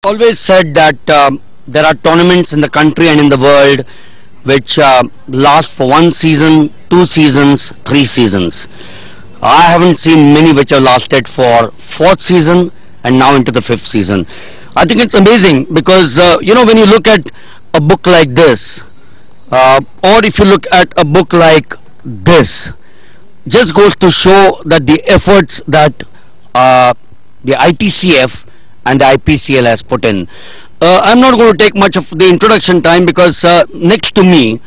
Always said that there are tournaments in the country and in the world which last for one season, 2 seasons, 3 seasons. I haven't seen many which have lasted for 4th season and now into the 5th season. I think it's amazing because when you look at a book like this, or if you look at a book like this, just goes to show that the efforts that the ITCF and the IPCL has put in. I'm not going to take much of the introduction time because next to me,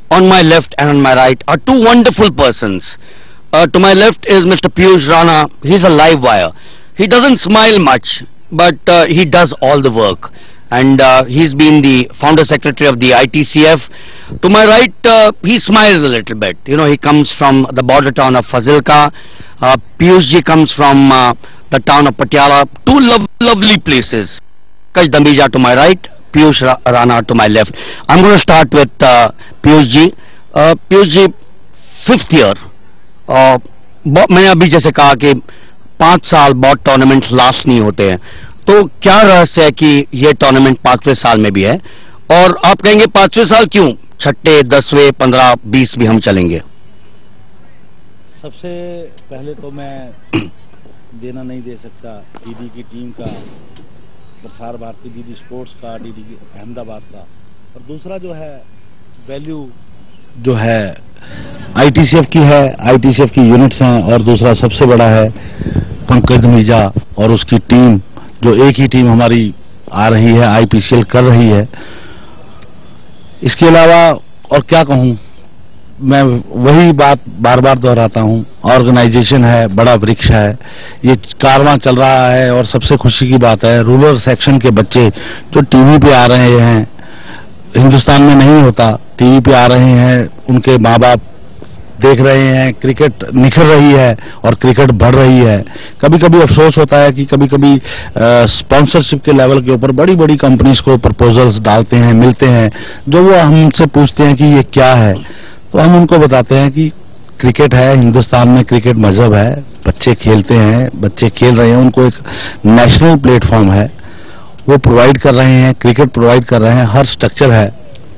on my left and on my right, are two wonderful persons. To my left is Mr. Piyush Rana. He's a live wire. He doesn't smile much, but he does all the work. And he's been the founder secretary of the ITCF. To my right, he smiles a little bit. You know, he comes from the border town of Fazilka. Piyush ji comes from the town of Patiala. Two lovely places. Pankaj Dhamija to my right, Piyush Rana to my left. I'm going to start with Piyush ji. Piyush ji, 5th year. मैंने अभी जैसे कहा कि 5 साल बहुत tournament last नहीं होते हैं, तो क्या रहस्य है कि ये टूर्नामेंट 5वें साल में भी है? और आप कहेंगे 5वें साल क्यों, 6ठे 10वें 15 20 भी हम चलेंगे? सबसे पहले तो मैं देना नहीं दे सकता डीडी की टीम का, प्रसार भारती डीडी स्पोर्ट्स का, डीडी अहमदाबाद का, और दूसरा जो है वैल्यू जो है आईटीसीएफ की है, आईटीसीएफ की यूनिट्स हैं, और दूसरा सबसे बड़ा है पंकज धमीजा और उसकी टीम, जो एक ही टीम हमारी आ रही है, आईपीसीएल कर रही है। इसके अलावा और क्या कहूं, मैं वही बात बार बार दोहराता हूं, ऑर्गेनाइजेशन है, बड़ा वृक्ष है, ये कारवां चल रहा है। और सबसे खुशी की बात है, रूरल सेक्शन के बच्चे जो टीवी पे आ रहे हैं, हिंदुस्तान में नहीं होता, टीवी पे आ रहे हैं, उनके माँ बाप देख रहे हैं, क्रिकेट निखर रही है और क्रिकेट बढ़ रही है। कभी कभी अफसोस होता है कि कभी कभी स्पॉन्सरशिप के लेवल के ऊपर बड़ी बड़ी कंपनीज को प्रपोजल्स डालते हैं, मिलते हैं, जो वो हमसे पूछते हैं कि ये क्या है, तो हम उनको बताते हैं कि क्रिकेट है, हिंदुस्तान में क्रिकेट मजहब है, बच्चे खेलते हैं, बच्चे खेल रहे हैं, उनको एक नेशनल प्लेटफॉर्म है, वो प्रोवाइड कर रहे हैं, क्रिकेट प्रोवाइड कर रहे हैं, हर स्ट्रक्चर है।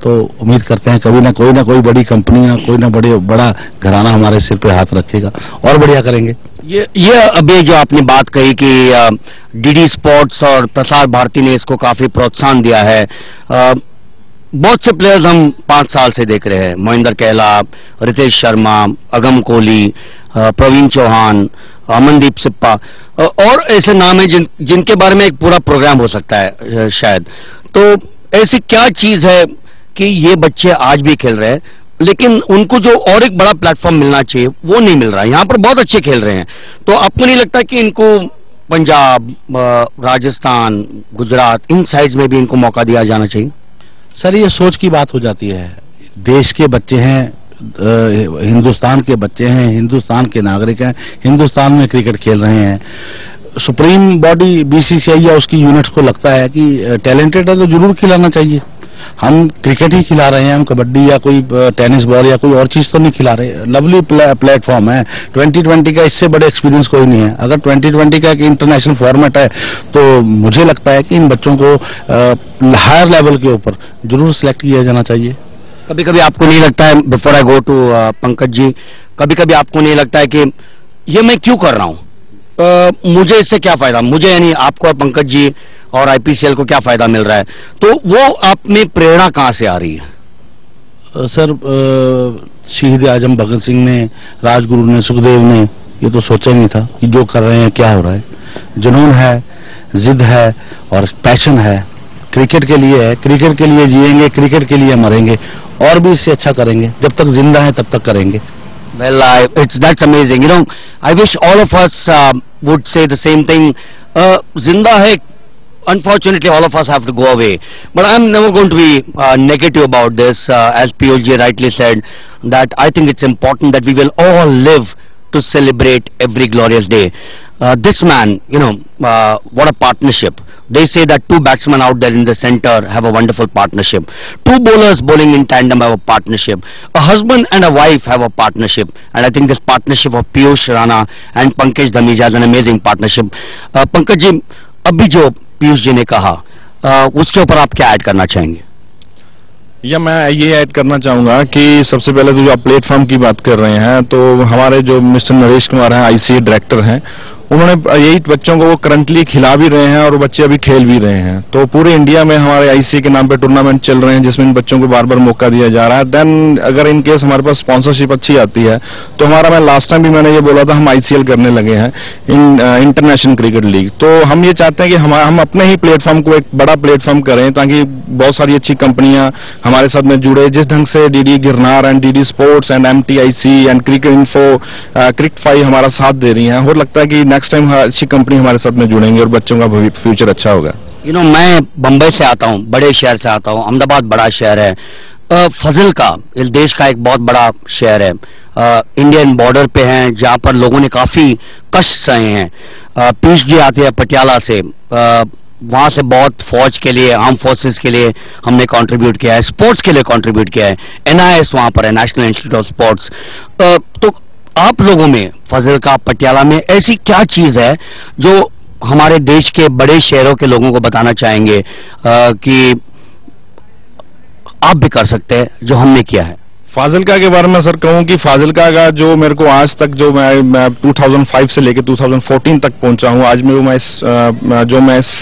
तो उम्मीद करते हैं कभी ना कोई बड़ी कंपनी ना कोई ना बड़ा घराना हमारे सिर पे हाथ रखेगा और बढ़िया करेंगे। ये अभी जो आपने बात कही कि डीडी स्पोर्ट्स और प्रसार भारती ने इसको काफी प्रोत्साहन दिया है। बहुत से प्लेयर्स हम 5 साल से देख रहे हैं, मोइंदर कहला, रितेश शर्मा, अगम कोहली, प्रवीण चौहान, अमनदीप सिप्पा, और ऐसे नाम हैं जिनके बारे में एक पूरा प्रोग्राम हो सकता है शायद। तो ऐसी क्या चीज है कि ये बच्चे आज भी खेल रहे हैं, लेकिन उनको जो और एक बड़ा प्लेटफॉर्म मिलना चाहिए वो नहीं मिल रहा है? यहाँ पर बहुत अच्छे खेल रहे हैं, तो आपको नहीं लगता कि इनको पंजाब, राजस्थान, गुजरात, इन साइड्स में भी इनको मौका दिया जाना चाहिए? सर, ये सोच की बात हो जाती है। देश के बच्चे हैं, हिंदुस्तान के बच्चे हैं, हिंदुस्तान के नागरिक हैं, हिंदुस्तान में क्रिकेट खेल रहे हैं। सुप्रीम बॉडी बीसीसीआई या उसकी यूनिट्स को लगता है कि टैलेंटेड है तो जरूर खिलाना चाहिए। हम क्रिकेट ही खिला रहे हैं, हम कबड्डी या कोई टेनिस बॉल या कोई और चीज तो नहीं खिला रहे। लवली प्लेटफॉर्म है, 2020 का इससे बड़े एक्सपीरियंस कोई नहीं है। अगर 2020 का एक इंटरनेशनल फॉर्मेट है तो मुझे लगता है कि इन बच्चों को हायर लेवल के ऊपर जरूर सिलेक्ट किया जाना चाहिए। कभी कभी आपको नहीं लगता है, before I go to Pankaj ji, कभी कभी आपको नहीं लगता है कि ये मैं क्यों कर रहा हूं, मुझे इससे क्या फायदा, मुझे यानी आपको और पंकज जी और आईपीसीएल को क्या फायदा मिल रहा है? तो वो आप में प्रेरणा कहां से आ रही है? सर, शहीद आजम भगत सिंह ने, राजगुरु ने, सुखदेव ने ये तो सोचा ही नहीं था कि जो कर रहे हैं क्या हो रहा है। जुनून है, जिद है और पैशन है, क्रिकेट के लिए है, क्रिकेट के लिए जिएंगे, क्रिकेट के लिए मरेंगे, और भी इससे अच्छा करेंगे। जब तक जिंदा है तब तक करेंगे। Well, that's amazing. You know, I wish all of us would say the same thing. Zinda hai, unfortunately, all of us have to go away. But I'm never going to be negative about this. As Piyush rightly said, that I think it's important that we will all live to celebrate every glorious day. This man, what a partnership. They say that 2 batsmen out there in the center have a wonderful partnership. 2 bowlers bowling in tandem have a partnership. A husband and a wife have a partnership. And I think this partnership of Piyush Rana and Pankaj Dhamija is an amazing partnership. Pankaj ji, अभी जो पीयूष जी ने कहा, उसके ऊपर आप क्या add करना चाहेंगे? या मैं ये ऐड करना चाहूंगा कि सबसे पहले तो जो आप प्लेटफॉर्म की बात कर रहे हैं, तो हमारे जो मिस्टर नरेश कुमार हैं, आईसीए डायरेक्टर हैं, उन्होंने यही बच्चों को वो करंटली खिला भी रहे हैं और बच्चे अभी खेल भी रहे हैं। तो पूरे इंडिया में हमारे आईसीए के नाम पे टूर्नामेंट चल रहे हैं जिसमें इन बच्चों को बार बार मौका दिया जा रहा है। देन अगर इन केस हमारे पास स्पॉन्सरशिप अच्छी आती है तो मैं लास्ट टाइम भी मैंने ये बोला था, हम आईसीएल करने लगे हैं, इंटरनेशनल क्रिकेट लीग। तो हम ये चाहते हैं कि हम अपने ही प्लेटफॉर्म को एक बड़ा प्लेटफॉर्म करें ताकि बहुत सारी अच्छी कंपनियां हमारे साथ में जुड़े। जिस ढंग से DD Girnar and DD sports and MTIC and cricket info, Cricfy हमारा साथ दे रही हैं, और लगता है कि नेक्स्ट टाइम अच्छी कंपनी हमारे साथ में जुड़ेंगे और बच्चों का फ्यूचर अच्छा होगा। मैं बंबई से आता हूं, बड़े शहर से आता हूं, अहमदाबाद बड़ा शहर है। फाजिल्का इस देश का एक बहुत बड़ा शहर है, इंडियन बॉर्डर पे है, जहां पर लोगों ने काफी कष्ट सहे हैं। पीयूष जी आते हैं पटियाला से, वहां से बहुत फौज के लिए, आर्म फोर्सेस के लिए हमने कंट्रीब्यूट किया है, स्पोर्ट्स के लिए कंट्रीब्यूट किया है। एनआईएस वहां पर है, नेशनल इंस्टीट्यूट ऑफ स्पोर्ट्स। तो आप लोगों में फाजिल्का, पटियाला में ऐसी क्या चीज है जो हमारे देश के बड़े शहरों के लोगों को बताना चाहेंगे कि आप भी कर सकते हैं जो हमने किया है? फाजिल्का के बारे में सर कहूं कि फाजिल्का का जो मेरे को आज तक जो मैं 2005 से लेकर 2014 तक पहुंचा हूं, आज मैं इस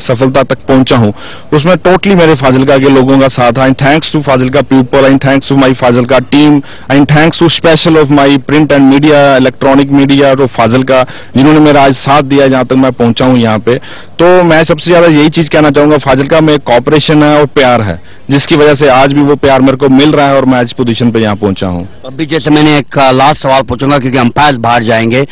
सफलता तक पहुंचा हूं, उसमें टोटली मेरे फाजिल्का के लोगों का साथ है। Thanks to Fazilka people, and thanks to my Fazilka team, and thanks to special of my print and media, electronic media और फाजिल्का, जिन्होंने मेरा आज साथ दिया जहां तक मैं पहुंचा हूं यहाँ पे। तो मैं सबसे ज्यादा यही चीज कहना चाहूंगा, फाजिल्का में कॉपरेशन है और प्यार है, जिसकी वजह से आज भी वो प्यार मेरे को मिल रहा है और मैं आज पोजीशन पे यहाँ पहुंचा हूँ। अभी जैसे मैंने एक लास्ट सवाल पूछूंगा क्योंकि अंपायर्स बाहर जाएंगे।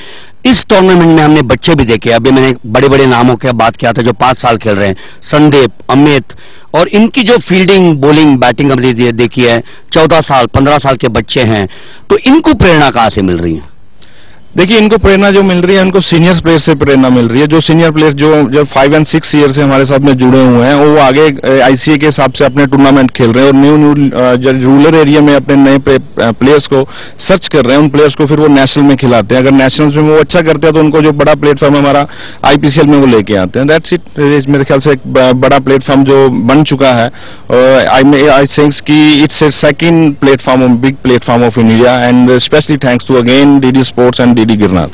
इस टूर्नामेंट में हमने बच्चे भी देखे, अभी मैंने बड़े बड़े नामों की बात किया था जो 5 साल खेल रहे हैं, संदीप, अमित, और इनकी जो फील्डिंग, बॉलिंग, बैटिंग हमने देखी है, 14 साल 15 साल के बच्चे हैं, तो इनको प्रेरणा कहां से मिल रही है? देखिए, इनको प्रेरणा जो मिल रही है, इनको सीनियर प्लेयर से प्रेरणा मिल रही है। जो सीनियर प्लेयर जो 5 और 6 ईयर से हमारे साथ में जुड़े हुए हैं, वो आगे आईसीए के हिसाब से अपने टूर्नामेंट खेल रहे हैं और न्यू रूरल एरिया में अपने नए प्लेयर्स को सर्च कर रहे हैं। उन प्लेयर्स को फिर वो नेशनल में खिलाते हैं। अगर नेशनल्स में वो अच्छा करते हैं तो उनको जो बड़ा प्लेटफॉर्म हमारा आईपीसीएल में वो लेके आते हैं। That's it. मेरे ख्याल से एक बड़ा प्लेटफॉर्म जो बन चुका है। आई थिंक कि it's a second platform, big platform of India, and specially thanks to again DD sports and DD Girnar.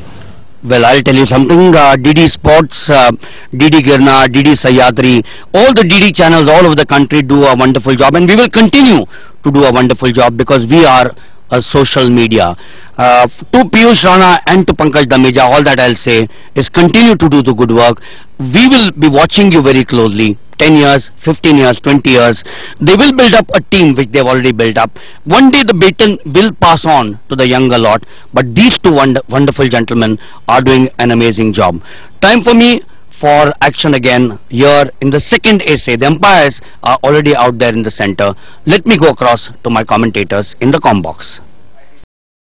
Well, I'll tell you something. DD Sports, DD Girnar, DD Sahyadri, all the DD channels all over the country do a wonderful job, and we will continue to do a wonderful job because we are a social media. To Piyush Rana and to Pankaj Dameja, all that I'll say is continue to do the good work. We will be watching you very closely. 10 years, 15 years, 20 years, they will build up a team which they've already built up. One day the baton will pass on to the younger lot, but these two wonderful gentlemen are doing an amazing job. Time for me for action again here in the second essay. The umpires are already out there in the center. Let me go across to my commentators in the comm box.